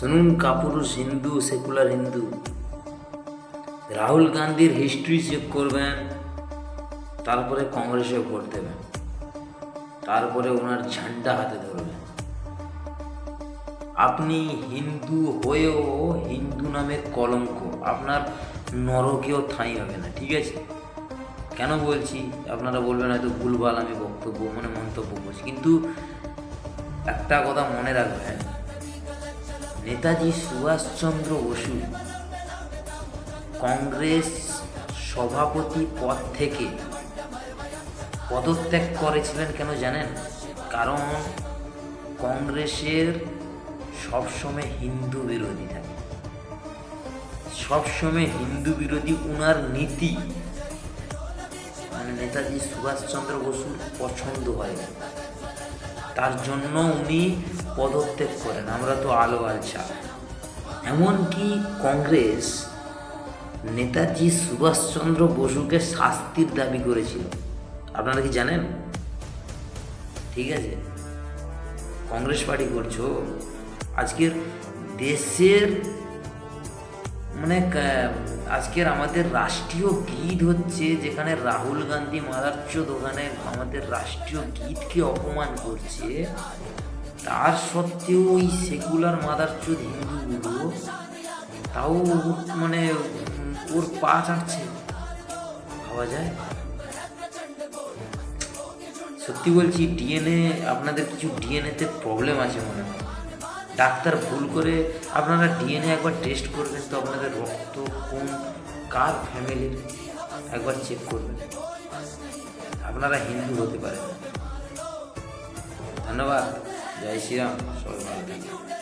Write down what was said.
শুনুন কাপুরুষ হিন্দু, সেকুলার হিন্দু, রাহুল গান্ধীর history check করবেন, তারপরে কংগ্রেসে ভোট দেবেন, তারপরে ওনার ঝান্ডা হাতে ধরবেন। আপনি হিন্দু হয়েও হিন্দু নামের কলঙ্ক, আপনার নরকেও ঠাঁই হবে না, ঠিক আছে? কেন বলছি আপনারা বলবেন হয়তো ভুলভাল আমি মন্তব্য করছি, কিন্তু একটা কথা মনে রাখবেন, নেতাজি সুভাষচন্দ্র বসু কংগ্রেস সভাপতি পদ থেকে পদত্যাগ করেছিলেন কেন জানেন? কারণ কংগ্রেসের সবসময় হিন্দু বিরোধী থাকে, সবসময় হিন্দু বিরোধী উনার নীতি, মানে নেতাজি সুভাষচন্দ্র বসুর পছন্দ হয় না, তার জন্য উনি পদত্যাগ করেন। আমরা তো আলো আলছা। এমনকি কংগ্রেস নেতাজি সুভাষচন্দ্র বসুকে শাস্তির দাবি করেছিল, আপনারা কি জানেন? ঠিক আছে, কংগ্রেস পার্টি করছো। আজকের দেশের আজকের আমাদের রাষ্ট্রীয় গীত হচ্ছে, যেখানে রাহুল গান্ধী মাদারচোদ ওখানে আমাদের রাষ্ট্রীয় গীতকে অপমান করছে, তার সত্ত্বেও ওই সেকুলার মাদারচোদ হিন্দুগুলো তাও ওর পা চাটছে। ভাবা যায়? সত্যি বলছি, ডিএনএ আপনাদের কিছু ডিএনএতে প্রবলেম আছে মনে হয়। ডাক্তার ভুল করে, আপনারা ডিএনএ একবার টেস্ট করবেন তো, আপনাদের রক্ত কার ফ্যামিলির একবার চেক করবেন, আপনারা হিন্দু হতে পারেন। ধন্যবাদ। জয় শ্রীরাম। সবাই ভালো থাকবেন।